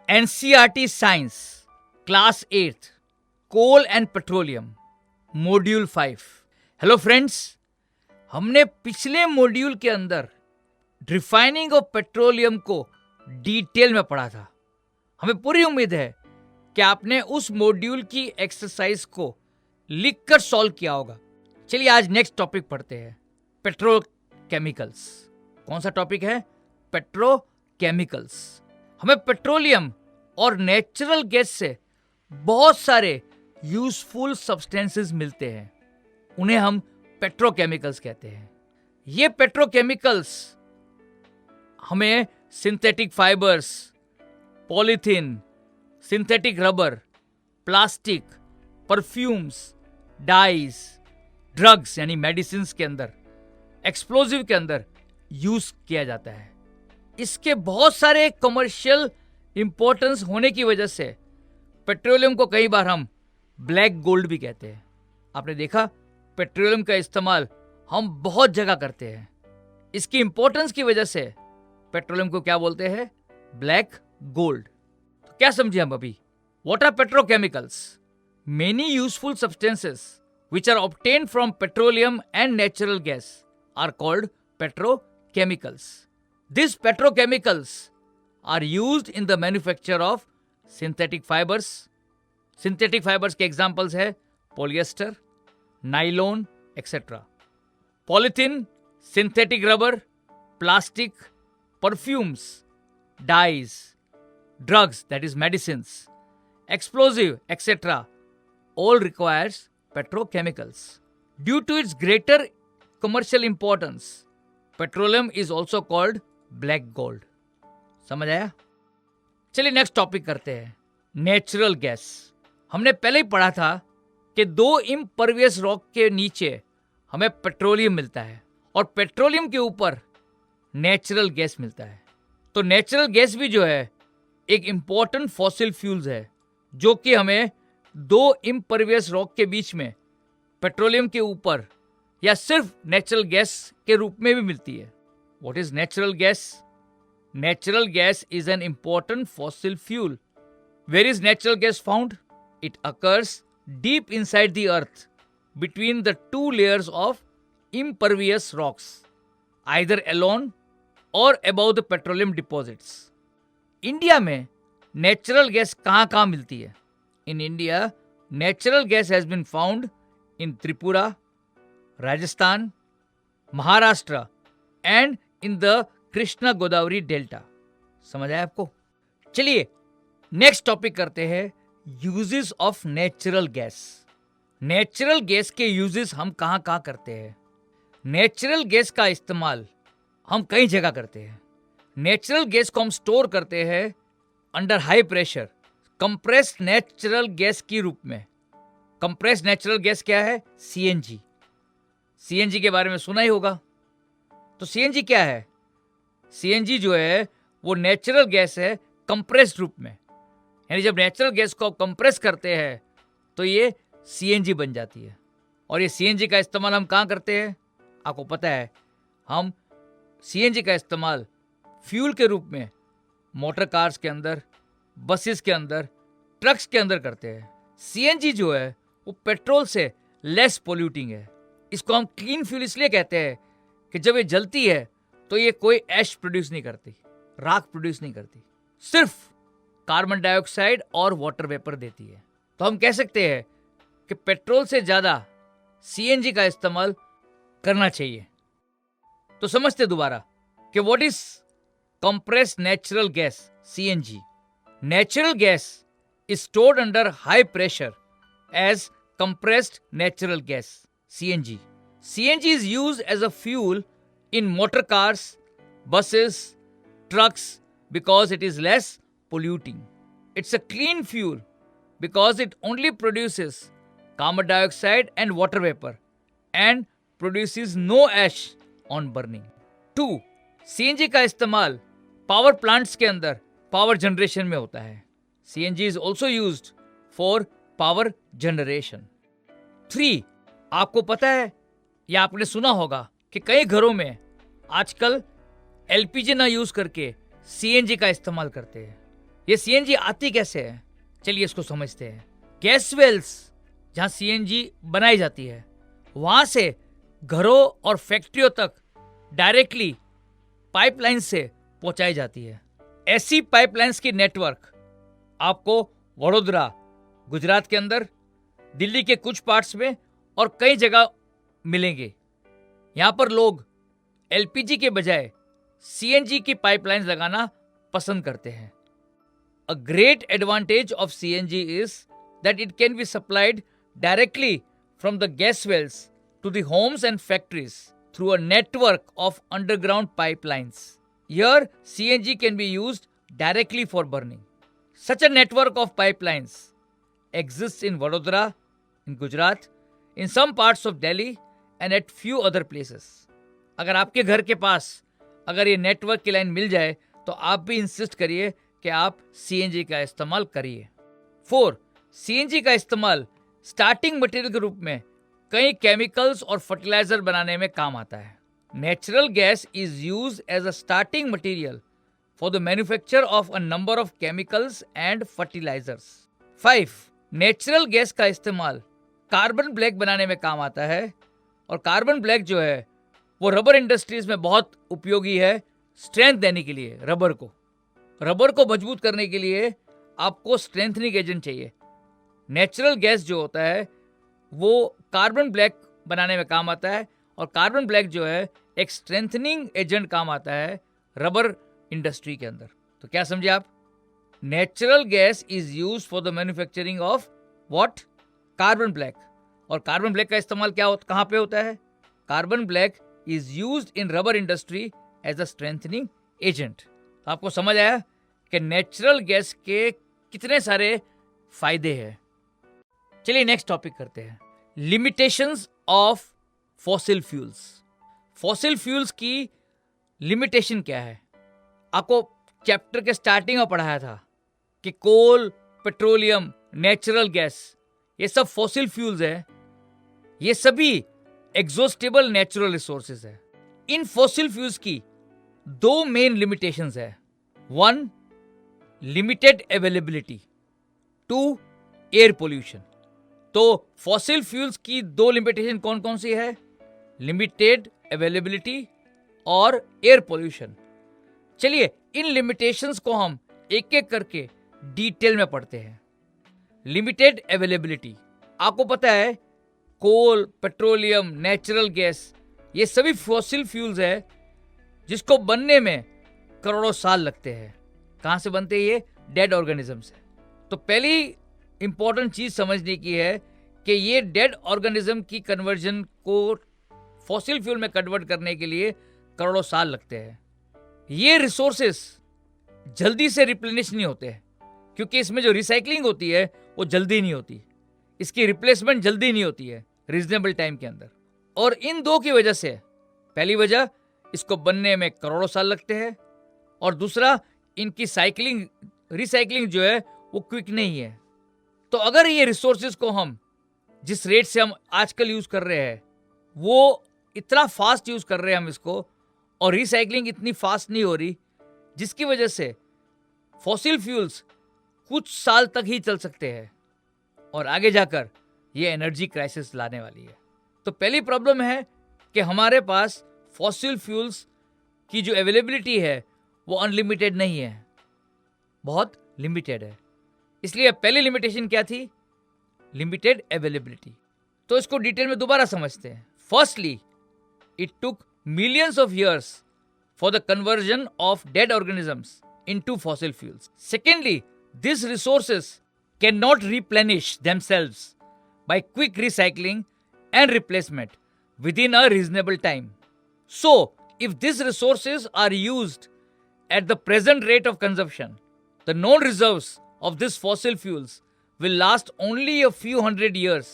NCERT science class 8 coal and petroleum module 5। Hello friends, हमने पिछले module के अंदर रिफाइनिंग ऑफ पेट्रोलियम को डिटेल में पढ़ा था। हमें पूरी उम्मीद है कि आपने उस मॉड्यूल की एक्सरसाइज को लिखकर सॉल्व किया होगा। चलिए आज नेक्स्ट टॉपिक पढ़ते हैं, पेट्रोकेमिकल्स। कौन सा टॉपिक है? पेट्रोकेमिकल्स। हमें पेट्रोलियम और नेचुरल गैस से बहुत सारे यूजफुल सब्सटेंसेस मिलते हैं, उन्हें हम पेट्रोकेमिकल्स कहते हैं। ये पेट्रोकेमिकल्स हमें synthetic fibres, polythene, synthetic rubber, plastic, perfumes, dyes, drugs यानी मेडिसिन के अंदर, एक्सप्लोजिव के अंदर यूज किया जाता है। इसके बहुत सारे कमर्शियल इंपॉर्टेंस होने की वजह से पेट्रोलियम को कई बार हम ब्लैक गोल्ड भी कहते हैं। आपने देखा, पेट्रोलियम का इस्तेमाल हम बहुत जगह करते हैं। इसकी इंपॉर्टेंस की वजह से पेट्रोलियम को क्या बोलते हैं? Black gold. तो क्या समझे हम अभी? What are petrochemicals? Many useful substances which are obtained from petroleum and natural gas are called petrochemicals. These petrochemicals are used in the manufacture of synthetic fibers. Synthetic fibers के examples है polyester, nylon, etc. Polythene, synthetic rubber, plastic, perfumes, dyes, drugs that is medicines, explosive, etc. all requires petrochemicals. Due to its greater commercial importance, petroleum is also called black gold. समझ आया? चलिए next topic करते हैं, natural gas. हमने पहले ही पढ़ा था कि दो इम्परवियस रॉक के नीचे हमें पेट्रोलियम मिलता है और पेट्रोलियम के ऊपर नेचुरल गैस मिलता है। तो नेचुरल गैस भी जो है एक इंपॉर्टेंट फॉसिल फ्यूल्स है, जो कि हमें दो इम्परवियस रॉक के बीच में पेट्रोलियम के ऊपर या सिर्फ नेचुरल गैस के रूप में भी मिलती है। What is natural gas? Natural gas is an important fossil fuel. Where is natural gas found? It occurs deep inside the earth between the two layers of impervious rocks, either alone or above the petroleum deposits. India में natural gas कहाँ मिलती है? In India, natural gas has been found in Tripura, Rajasthan, Maharashtra and in the Krishna Godavari Delta. समझ आया आपको? चलिए next topic करते हैं, uses of natural gas. Natural gas के यूजेस हम कहाँ करते हैं? नेचुरल गैस का इस्तेमाल हम कई जगह करते हैं। नेचुरल गैस को हम स्टोर करते हैं under high pressure compressed natural gas के रूप में। कंप्रेस्ड नेचुरल गैस क्या है? सीएनजी। सीएनजी के बारे में सुना ही होगा। तो सीएनजी क्या है? सीएनजी जो है वो नेचुरल गैस है कंप्रेस्ड रूप में, यानी जब नेचुरल गैस को कंप्रेस करते हैं तो ये सीएनजी बन जाती है। और ये सीएनजी का इस्तेमाल हम कहाँ करते हैं? आपको पता है, हम सीएनजी का इस्तेमाल फ्यूल के रूप में मोटर कार्स के अंदर, बसेस के अंदर, ट्रक्स के अंदर करते हैं। सीएनजी जो है वो पेट्रोल से लेस पोल्यूटिंग है। इसको हम क्लीन फ्यूल इसलिए कहते हैं कि जब ये जलती है तो ये कोई ऐश प्रोड्यूस नहीं करती, राख प्रोड्यूस नहीं करती, सिर्फ कार्बन डाइऑक्साइड और वाटर वेपर देती है। तो हम कह सकते हैं कि पेट्रोल से ज़्यादा सीएनजी का इस्तेमाल करना चाहिए। तो समझते दोबारा कि what is compressed natural gas CNG. Natural gas is stored under high pressure as compressed natural gas CNG. CNG is used as a fuel in motor cars, buses, trucks because it is less polluting. It's a clean fuel because it only produces carbon dioxide and water vapor and produces no ash on burning. 2. CNG का इस्तेमाल power plants के अंदर power generation में होता है। CNG is also used for power generation. 3. आपको पता है या आपने सुना होगा कि कई घरों में आजकल एलपीजी ना यूज करके सीएनजी का इस्तेमाल करते हैं। ये सीएनजी आती कैसे है, चलिए इसको समझते हैं। गैस वेल्स जहां सीएनजी बनाई जाती है वहां से घरों और फैक्ट्रियों तक डायरेक्टली पाइपलाइन से पहुंचाई जाती है। ऐसी पाइपलाइंस की नेटवर्क आपको वडोदरा, गुजरात के अंदर, दिल्ली के कुछ पार्ट्स में और कई जगह मिलेंगे। यहां पर लोग एलपीजी के बजाय सीएनजी की पाइपलाइंस लगाना पसंद करते हैं। A great advantage of CNG is that it can be supplied directly from the gas wells to the homes and factories through a network of underground pipelines. Here, CNG can be used directly for burning. Such a network of pipelines exists in Vadodara, in Gujarat, in some parts of Delhi and at few other places. अगर आपके घर के पास अगर ये network की line मिल जाए तो आप भी इंसिस्ट करिए कि आप सीएनजी का इस्तेमाल करिए। 4. सीएनजी का इस्तेमाल स्टार्टिंग मटेरियल के रूप में कई केमिकल्स और फर्टिलाइजर बनाने में काम आता है। Natural gas is used as a starting material for the manufacture of a number of chemicals and fertilisers. 5. Natural gas का इस्तेमाल कार्बन ब्लैक बनाने में काम आता है और कार्बन ब्लैक जो है वो रबर इंडस्ट्रीज में बहुत उपयोगी है स्ट्रेंथ देने के लिए। रबर को मजबूत करने के लिए आपको स्ट्रेंथनिंग एजेंट चाहिए। नेचुरल गैस जो होता है वो कार्बन ब्लैक बनाने में काम आता है और कार्बन ब्लैक जो है एक स्ट्रेंथनिंग एजेंट काम आता है रबर इंडस्ट्री के अंदर। तो क्या समझे आप? Natural gas is used for the manufacturing of what? Carbon black. और कार्बन ब्लैक का इस्तेमाल कहाँ पे होता है? Carbon black is used in rubber industry as a strengthening agent. तो आपको समझ आया कि नेचुरल गैस के कितने सारे फायदे हैं। चलिए नेक्स्ट टॉपिक करते हैं, limitations of fossil fuels. Fossil fuels की लिमिटेशन क्या है? आपको चैप्टर के स्टार्टिंग में पढ़ाया था कि कोल, पेट्रोलियम, नेचुरल गैस ये सब फॉसिल फ्यूल्स है। ये सभी एग्जॉस्टेबल नेचुरल रिसोर्सेज है। इन फॉसिल फ्यूल्स की 2 मेन लिमिटेशंस है। 1, लिमिटेड अवेलेबिलिटी, 2, एयर पोल्यूशन। तो फॉसिल फ्यूल्स की 2 लिमिटेशन कौन कौन सी है? लिमिटेड अवेलेबिलिटी और एयर पोल्यूशन। चलिए इन लिमिटेशंस को हम एक एक करके डिटेल में पढ़ते हैं। लिमिटेड अवेलेबिलिटी, आपको पता है कोल, पेट्रोलियम, नेचुरल गैस ये सभी फॉसिल फ्यूल्स है जिसको बनने में करोड़ों साल लगते हैं। कहां से बनते हैं ये? डेड ऑर्गेनिज्म से। तो पहली इंपॉर्टेंट चीज समझने की है कि ये डेड ऑर्गेनिज्म की कन्वर्जन को फॉसिल फ्यूल में कन्वर्ट करने के लिए करोड़ों साल लगते हैं। ये रिसोर्सेस जल्दी से रिप्लेनिश नहीं होते हैं क्योंकि इसमें जो रिसाइकलिंग होती है वो जल्दी नहीं होती, इसकी रिप्लेसमेंट जल्दी नहीं होती है रीजनेबल टाइम के अंदर। और इन 2 की वजह से, पहली वजह इसको बनने में करोड़ों साल लगते हैं और दूसरा इनकी रिसाइकलिंग जो है वो क्विक नहीं है। तो अगर ये रिसोर्सेज को हम जिस रेट से हम आजकल यूज कर रहे हैं वो इतना फास्ट यूज कर रहे हैं हम इसको, और रिसाइकलिंग इतनी फास्ट नहीं हो रही, जिसकी वजह से फॉसिल फ्यूल्स कुछ साल तक ही चल सकते हैं और आगे जाकर ये एनर्जी क्राइसिस लाने वाली है। तो पहली प्रॉब्लम है कि हमारे पास फॉसिल फ्यूल्स की जो अवेलेबिलिटी है वो अनलिमिटेड नहीं है, बहुत लिमिटेड है। इसलिए पहली लिमिटेशन क्या थी लिमिटेड अवेलेबिलिटी। तो इसको डिटेल में दोबारा समझते हैं। Firstly, it took millions of years for the conversion of dead organisms into fossil fuels. Secondly, these resources cannot replenish themselves by quick recycling and replacement within a reasonable time. So, if these resources are used at the present rate of consumption, the known reserves of these fossil fuels will last only a few hundred years,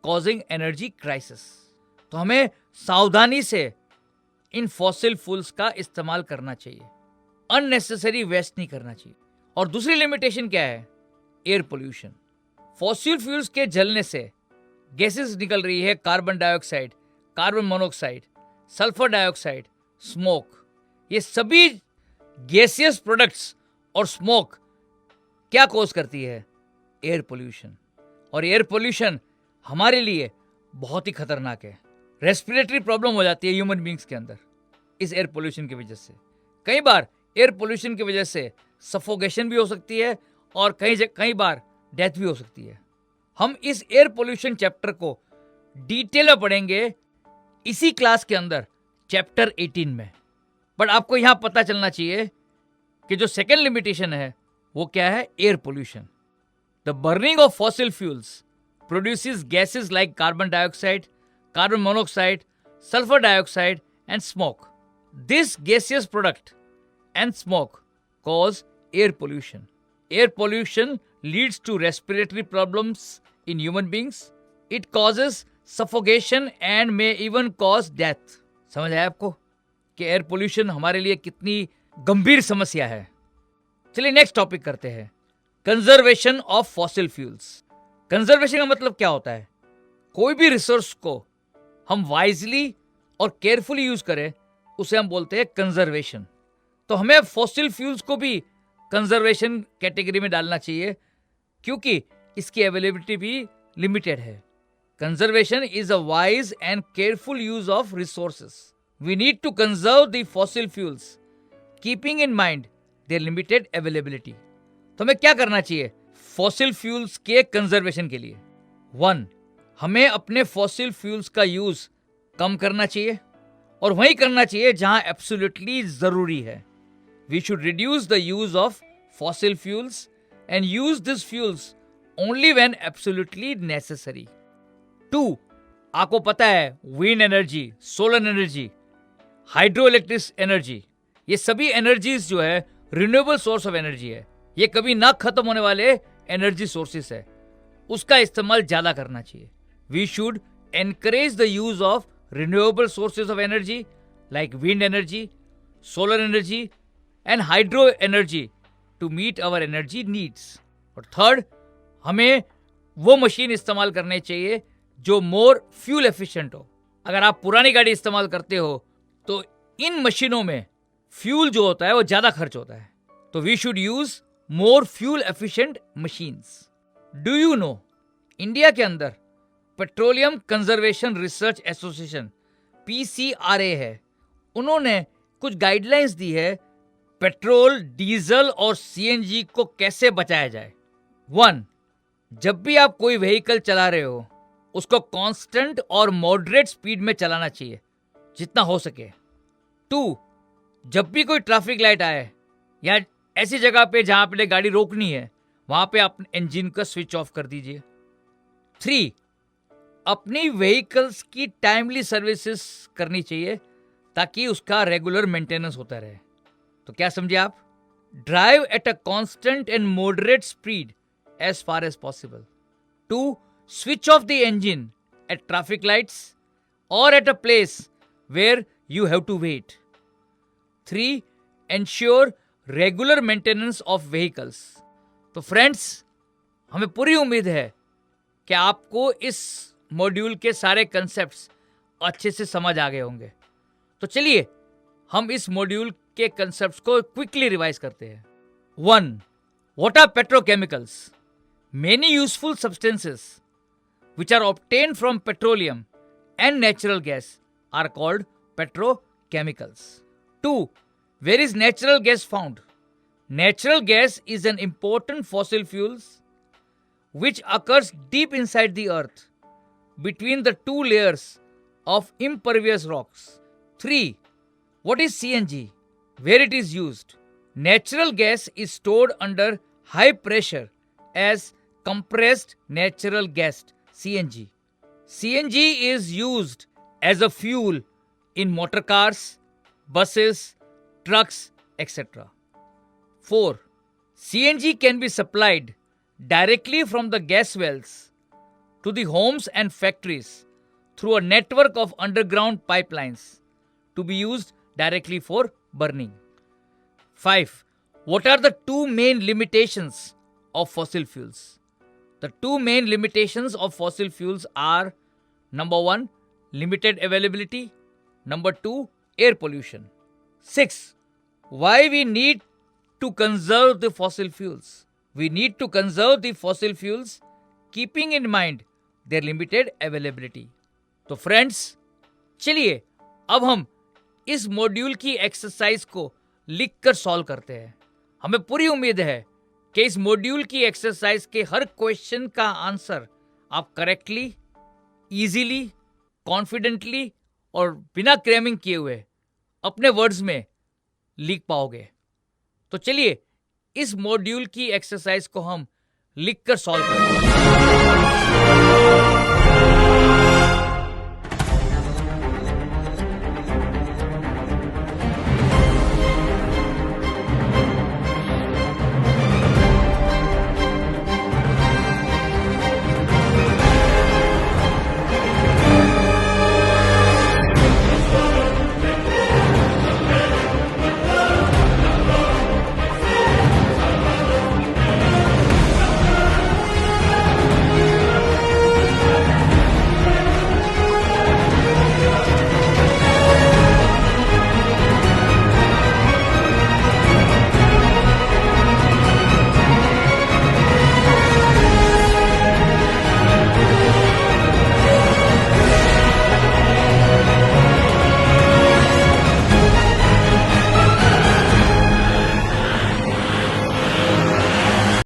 causing energy crisis. तो हमें सावधानी से इन fossil fuels का इस्तेमाल करना चाहिए, unnecessary waste नहीं करना चाहिए। और दूसरी लिमिटेशन क्या है? Air pollution. फॉसिल फ्यूल्स के जलने से गैसेस निकल रही है, carbon dioxide, carbon monoxide, sulphur dioxide, smoke. ये सभी गैसियस प्रोडक्ट्स और स्मोक क्या कॉज करती है? Air pollution. और एयर पोल्यूशन हमारे लिए बहुत ही खतरनाक है। रेस्पिरेटरी प्रॉब्लम हो जाती है ह्यूमन बींग्स के अंदर इस एयर पोल्यूशन की वजह से। कई बार एयर पोल्यूशन की वजह से सफोकेशन भी हो सकती है और कई बार डेथ भी हो सकती है। हम इस एयर पोल्यूशन चैप्टर को डिटेल में पढ़ेंगे इसी क्लास के अंदर, चैप्टर 18 में। बट आपको यहां पता चलना चाहिए कि जो सेकेंड लिमिटेशन है वो क्या है? Air pollution. The burning of fossil fuels produces gases like carbon dioxide, carbon monoxide, sulfur dioxide, and smoke. This gaseous product and smoke cause air pollution. Air pollution leads to respiratory problems in human beings. It causes suffocation and may even cause death. समझ आया आपको कि air pollution हमारे लिए कितनी गंभीर समस्या है? चलिए नेक्स्ट टॉपिक करते हैं, conservation of fossil fuels. Conservation का मतलब क्या होता है? कोई भी रिसोर्स को हम वाइजली और केयरफुली यूज करें उसे हम बोलते हैं कंजर्वेशन। तो हमें फॉसिल फ्यूल्स को भी कंजर्वेशन कैटेगरी में डालना चाहिए क्योंकि इसकी अवेलेबिलिटी भी लिमिटेड है। Conservation is a wise and careful use of resources. We need to conserve the fossil fuels keeping in mind their limited availability. तो हमें क्या करना चाहिए फॉसिल फ्यूल्स के कंजर्वेशन के लिए? 1, हमें अपने फॉसिल फ्यूल्स का यूज कम करना चाहिए और वही करना चाहिए जहां एब्सोल्युटली जरूरी है। We should reduce the use of fossil fuels and use this fuels only when absolutely necessary. 2, आपको पता है wind energy, solar energy, hydro electric energy, ये सभी एनर्जीज जो है रिन्यूएबल सोर्स ऑफ एनर्जी है। ये कभी ना खत्म होने वाले एनर्जी सोर्सेस है, उसका इस्तेमाल ज्यादा करना चाहिए। We should encourage the use of renewable sources of energy like wind energy, solar energy and hydro energy to meet our energy needs. और थर्ड, हमें वो मशीन इस्तेमाल करने चाहिए जो मोर फ्यूल एफिशिएंट हो। अगर आप पुरानी गाड़ी इस्तेमाल करते हो तो इन मशीनों में फ्यूल जो होता है वो ज्यादा खर्च होता है। तो we should use more fuel efficient machines. Do you know India के अंदर petroleum conservation research association PCRA है, उन्होंने कुछ गाइडलाइंस दी है पेट्रोल, डीजल और CNG को कैसे बचाया जाए। 1, जब भी आप कोई व्हीकल चला रहे हो उसको कांस्टेंट और मॉडरेट स्पीड में चलाना चाहिए जितना हो सके। 2, जब भी कोई ट्रैफिक लाइट आए या ऐसी जगह पे जहां आपने गाड़ी रोकनी है वहां पे अपने इंजन का स्विच ऑफ कर दीजिए। 3, अपनी व्हीकल्स की टाइमली सर्विसेज करनी चाहिए ताकि उसका रेगुलर मेंटेनेंस होता रहे। तो क्या समझे आप? Drive at a constant and moderate speed as far as possible. 2, switch off the engine at traffic lights or at a place where you have to wait. 3, ensure regular maintenance of vehicles. तो friends, हमें पूरी उम्मीद है कि आपको इस module के सारे कंसेप्ट्स अच्छे से समझ आ गए होंगे। तो चलिए हम इस मॉड्यूल के कंसेप्ट्स को क्विकली रिवाइज करते हैं। 1, what are petrochemicals? Many useful substances which are obtained from petroleum and natural gas are called petrochemicals. 2, where is natural gas found? Natural gas is an important fossil fuel which occurs deep inside the earth between the two layers of impervious rocks. 3. What is CNG? Where it is used? Natural gas is stored under high pressure as compressed natural gas, CNG. CNG is used as a fuel in motor cars, buses, trucks, etc. 4. CNG can be supplied directly from the gas wells to the homes and factories through a network of underground pipelines to be used directly for burning. 5. What are the two main limitations of fossil fuels? The two main limitations of fossil fuels are: number 1, limited availability; number 2, air pollution. 6. Why we need to conserve the fossil fuels? We need to conserve the fossil fuels keeping in mind their limited availability. तो friends, चलिए अब हम इस module की exercise को लिखकर solve करते हैं। हमें पूरी उम्मीद है कि इस मॉड्यूल की एक्सरसाइज के हर क्वेश्चन का आंसर आप करेक्टली, इजीली, कॉन्फिडेंटली और बिना क्रैमिंग किए हुए अपने वर्ड्स में लिख पाओगे। तो चलिए इस मॉड्यूल की एक्सरसाइज को हम लिखकर सॉल्व करते हैं।